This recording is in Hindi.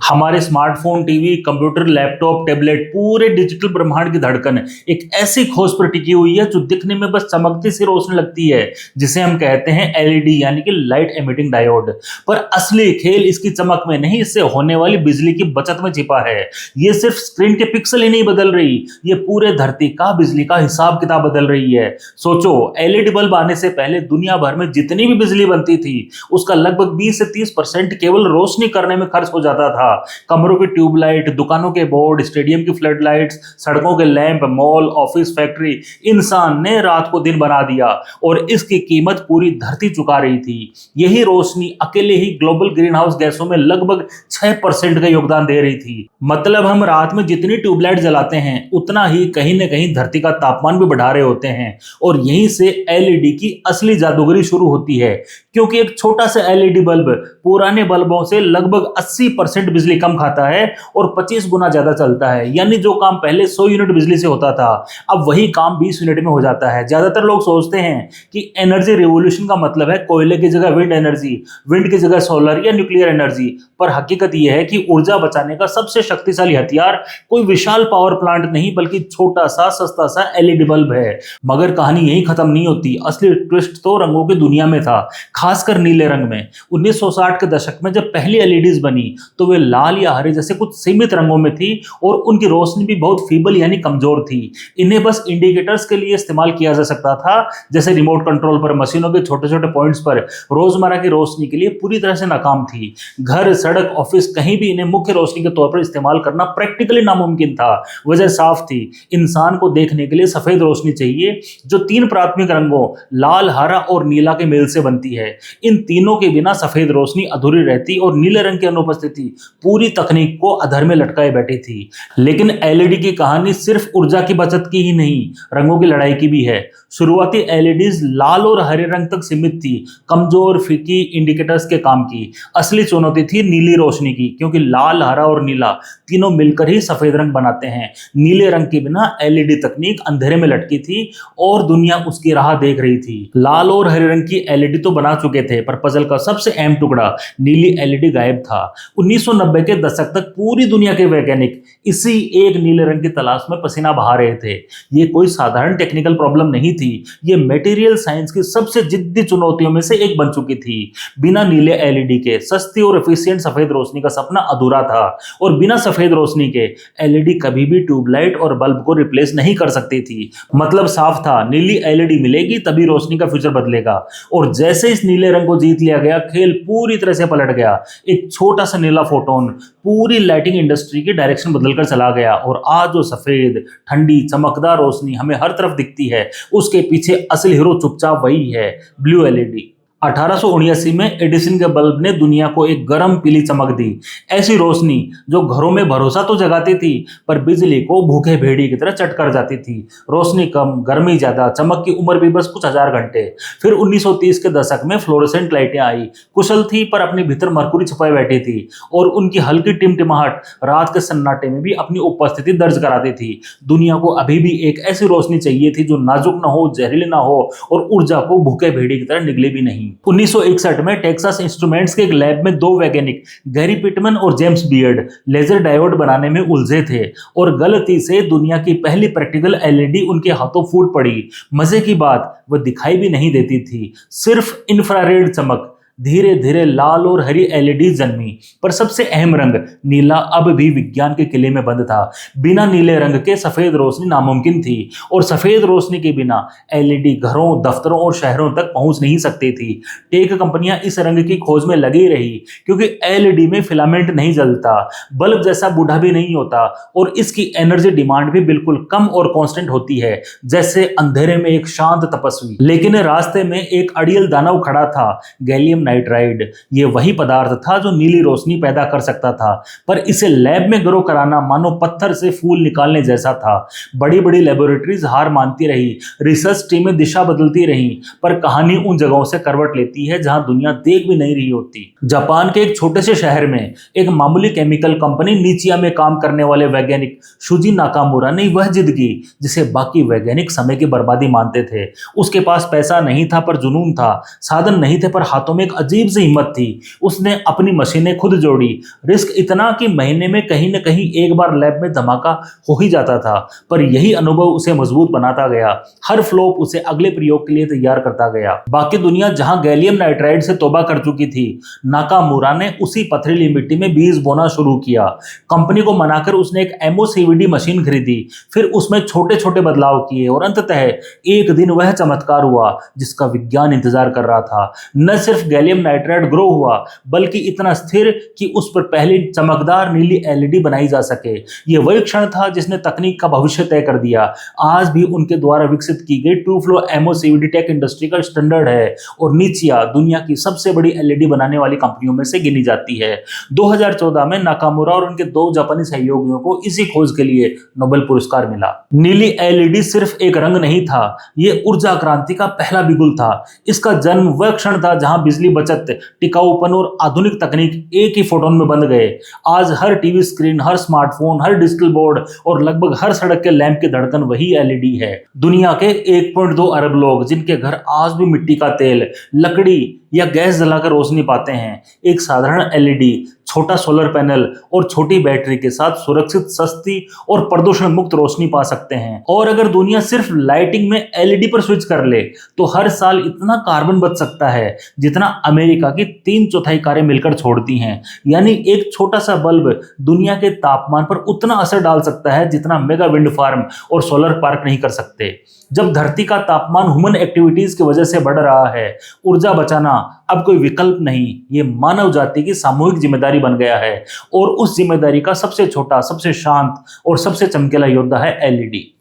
हमारे smartphone, TV, computer, laptop, tablet, पूरे डिजिटल ब्रह्मांड की धड़कन एक ऐसी खोज पर टिकी हुई है जो दिखने में बस चमकती सी रोशनी लगती है, जिसे हम कहते हैं एलईडी यानी कि लाइट एमिटिंग डायोड। पर असली खेल इसकी चमक में नहीं, इससे होने वाली बिजली की बचत में छिपा है। ये सिर्फ स्क्रीन के पिक्सल ही नहीं बदल रही, ये पूरे धरती का बिजली का हिसाब किताब बदल रही है। सोचो, एलईडी बल्ब आने से पहले दुनिया भर में जितनी भी बिजली बनती थी, उसका लगभग 20 से 30% केवल रोशनी करने में खर्च हो जाता था। कमरों की ट्यूबलाइट, दुकानों के बोर्ड, स्टेडियम की फ्लड लाइट्स, सड़कों के लैंप, मॉल, ऑफिस, फैक्ट्री, इंसान ने रात को दिन बना दिया और इसकी कीमत पूरी धरती चुका रही थी। यही रोशनी अकेले ही ग्लोबल ग्रीन हाउस गैसों में लगभग 6% का योगदान दे रही थी। मतलब हम रात में जितनी ट्यूबलाइट जलाते हैं, उतना ही कहीं न कहीं धरती का तापमान भी बढ़ा रहे होते हैं। और यहीं से एलईडी की असली जादूगरी शुरू होती है, क्योंकि एक छोटा सा एलईडी बल्ब पुराने बल्बों से लगभग 80% बिजली कम खाता है और 25 गुना ज्यादा चलता है। यानी जो काम पहले 100 यूनिट बिजली से होता था, अब वही काम 20 यूनिट में हो जाता है। ज्यादातर लोग सोचते हैं कि एनर्जी रिवॉल्यूशन का मतलब है कोयले की जगह विंड एनर्जी, विंड की जगह सोलर या न्यूक्लियर एनर्जी। पर हकीकत यह है कि ऊर्जा बचाने का सबसे शक्तिशाली हथियार कोई विशाल पावर प्लांट नहीं, बल्कि छोटा सा सस्ता सा एलईडी बल्ब है। मगर कहानी यही खत्म नहीं होती। असली ट्विस्ट तो रंगों की दुनिया में था, खासकर नीले रंग में। 1960 के दशक में जब पहली एलईडीज बनी, तो वे लाल या हरे जैसे कुछ सीमित रंगों में थी और उनकी रोशनी भी बहुत फीबल यानी कमजोर थी। इन्हें बस इंडिकेटर्स के लिए इस्तेमाल किया जा सकता था, जैसे रिमोट कंट्रोल पर, मशीनों के छोटे छोटे पॉइंट्स पर। रोजमर्रा की रोशनी के लिए पूरी तरह से नाकाम थी। घर, सड़क, ऑफिस, कहीं भी इन्हें मुख्य रोशनी के तौर पर इस्तेमाल करना प्रैक्टिकली नामुमकिन था। वजह साफ थी, इंसान को देखने के लिए सफेद रोशनी चाहिए, जो 3 प्राथमिक रंगों लाल, हरा और नीला के मेल से बनती है। इन तीनों के बिना सफेद रोशनी अधूरी रहती और नीले रंग की अनुपस्थिति पूरी तकनीक को अधर में लटकाए बैठी थी। लेकिन एलईडी की कहानी सिर्फ ऊर्जा की बचत की ही नहीं, रंगों की लड़ाई की भी है। शुरुआती एलईडीज लाल और हरे रंग तक सीमित थी, कमजोर फीकी इंडिकेटर्स के काम की। असली चुनौती थी नीली रोशनी की, क्योंकि लाल, हरा और नीला तीनों मिलकर ही सफेद रंग बनाते हैं। नीले रंग के बिना एलईडी तकनीक अंधेरे में लटकी थी और दुनिया उसकी राह देख रही थी। लाल और हरे रंग की एलईडी तो बना चुके थे, पर पजल का सबसे अहम टुकड़ा नीली एलईडी गायब था। 1990 के दशक तक पूरी दुनिया के वैज्ञानिक इसी एक नीले रंग की तलाश में पसीना बहा रहे थे। ये कोई साधारण टेक्निकल प्रॉब्लम नहीं थी, ये मटेरियल साइंस की सबसे जिद्दी चुनौतियों में से एक बन चुकी थी। बिना नीले एलईडी के सस्ती और एफिशिएंट सफेद रोशनी का सपना अधूरा था, और बिना सफेद रोशनी के एलईडी कभी भी ट्यूबलाइट और बल्ब को रिप्लेस नहीं कर सकती थी। मतलब साफ था, नीली एलईडी मिलेगी तभी रोशनी का फ्यूचर बदलेगा। और जैसे इस नीले रंग को जीत लिया गया, खेल पूरी तरह से पलट गया। एक छोटा सा नीला फोटोन पूरी लाइटिंग इंडस्ट्री की डायरेक्शन बदलकर चला गया, और आज जो सफेद, ठंडी, चमकदार रोशनी हमें हर तरफ दिखती है, उसके पीछे असली हीरो चुपचाप वही है, ब्लू एलईडी। 1879 में एडिसन के बल्ब ने दुनिया को एक गर्म पीली चमक दी। ऐसी रोशनी जो घरों में भरोसा तो जगाती थी, पर बिजली को भूखे भेड़िए की तरह चट कर जाती थी। रोशनी कम, गर्मी ज्यादा, चमक की उम्र भी बस कुछ हजार घंटे। फिर 1930 के दशक में फ्लोरेसेंट लाइटें आई। कुशल थी, पर अपने भीतर मरकुरी छुपाए बैठी थी, और उनकी हल्की टिमटिमाहट रात के सन्नाटे में भी अपनी उपस्थिति दर्ज कराती थी। दुनिया को अभी भी एक ऐसी रोशनी चाहिए थी जो नाजुक ना हो, जहरीली ना हो और ऊर्जा को भूखे भेड़िए की तरह निगले भी नहीं। 1961 में टेक्सास इंस्ट्रूमेंट्स के एक लैब में 2 वैज्ञानिक, गैरी पिटमन और जेम्स बियर्ड, लेजर डायोड बनाने में उलझे थे, और गलती से दुनिया की पहली प्रैक्टिकल एलईडी उनके हाथों फूट पड़ी। मजे की बात, वह दिखाई भी नहीं देती थी, सिर्फ इंफ्रारेड चमक। धीरे धीरे लाल और हरी एलईडी जन्मी, पर सबसे अहम रंग नीला अब भी विज्ञान के किले में बंद था। बिना नीले रंग के सफेद रोशनी नामुमकिन थी, और सफेद रोशनी के बिना एलईडी घरों, दफ्तरों और शहरों तक पहुंच नहीं सकती थी। टेक कंपनियां इस रंग की खोज में लगी रही, क्योंकि एलईडी में फिलामेंट नहीं जलता, बल्ब जैसा बूढ़ा भी नहीं होता, और इसकी एनर्जी डिमांड भी बिल्कुल कम और कांस्टेंट होती है, जैसे अंधेरे में एक शांत तपस्वी। लेकिन रास्ते में एक अड़ियल दानव खड़ा था, गैलियम नाइट्राइड। ये वही पदार्थ था जो नीली रोशनी पैदा कर सकता था, पर इसे लैब में ग्रो कराना मानो पत्थर से फूल निकालने जैसा था। बड़ी बड़ी लेबोरेटरीज हार मानती रही, रिसर्च टीमें दिशा बदलती रही, पर कहानी उन जगहों से करवट लेती है जहां दुनिया देख भी नहीं रही होती। जापान के एक छोटे से शहर में एक मामूली केमिकल कंपनी नीचिया में काम करने वाले वैज्ञानिक शुजी नाकामुरा ने वह जिद की जिसे बाकी वैज्ञानिक समय की बर्बादी मानते थे। उसके पास पैसा नहीं था, पर जुनून था, साधन नहीं थे, पर हाथों में एक अजीब सी हिम्मत थी। उसने अपनी मशीनें खुद जोड़ी, रिस्क इतना कि महीने में कहीं न कहीं एक बार लैब में धमाका हो ही जाता था, पर यही अनुभव उसे मजबूत बनाता गया। हर फ्लॉप उसे अगले प्रयोग के लिए तैयार करता गया। बाकी दुनिया जहां गैलियम नाइट्राइड से तौबा कर चुकी थी, नाकामुरा ने उसी पथरीली मिट्टी में बीज बोना शुरू किया। कंपनी को मनाकर उसने एक एमओसीवीडी मशीन खरीदी, फिर उसमें छोटे छोटे बदलाव किए और अंततः एक दिन वह चमत्कार हुआ जिसका विज्ञान इंतजार कर रहा था। न सिर्फ गैलियम नाइट्राइड ग्रो हुआ, बल्कि इतना स्थिर कि उस पर पहली चमकदार नीली एलईडी बनाई जा सके। यह वही क्षण था जिसने तकनीक का भविष्य तय कर दिया। आज भी उनके द्वारा विकसित की गई ट्रू फ्लो एमओसीवीडी टेक इंडस्ट्री का स्टैंडर्ड है और निचिया दुनिया की सबसे बड़ी एलईडी बनाने वाली कंपनियों में से गिनी जाती है। 2014 में नाकामुरा और उनके 2 जापानी सहयोगियों को इसी खोज के लिए नोबेल पुरस्कार मिला। नीली एलईडी सिर्फ एक रंग नहीं था, यह ऊर्जा क्रांति का पहला बिगुल था। इसका जन्म वह क्षण था जहां बिजली बचत, टिकाऊपन और आधुनिक तकनीक एक ही फोटोन में बंध गए। आज हर टीवी स्क्रीन, हर स्मार्टफोन, हर डिजिटल बोर्ड और लगभग हर सड़क के लैंप की धड़कन वही एलईडी है। दुनिया के 1.2 अरब लोग जिनके घर आज भी मिट्टी का तेल, लकड़ी या गैस जलाकर रोशनी पाते हैं, एक साधारण एलईडी, छोटा सोलर पैनल और छोटी बैटरी के साथ सुरक्षित, सस्ती और प्रदूषण मुक्त रोशनी पा सकते हैं। और अगर दुनिया सिर्फ लाइटिंग में एलईडी पर स्विच कर ले तो हर साल इतना कार्बन बच सकता है जितना अमेरिका की 3/4 कारें मिलकर छोड़ती हैं। यानी एक छोटा सा बल्ब दुनिया के तापमान पर उतना असर डाल सकता है जितना मेगा विंड फार्म और सोलर पार्क नहीं कर सकते। जब धरती का तापमान ह्यूमन एक्टिविटीज की वजह से बढ़ रहा है, ऊर्जा बचाना अब कोई विकल्प नहीं, ये मानव जाति की सामूहिक जिम्मेदारी बन गया है। और उस जिम्मेदारी का सबसे छोटा, सबसे शांत और सबसे चमकीला योद्धा है एलईडी।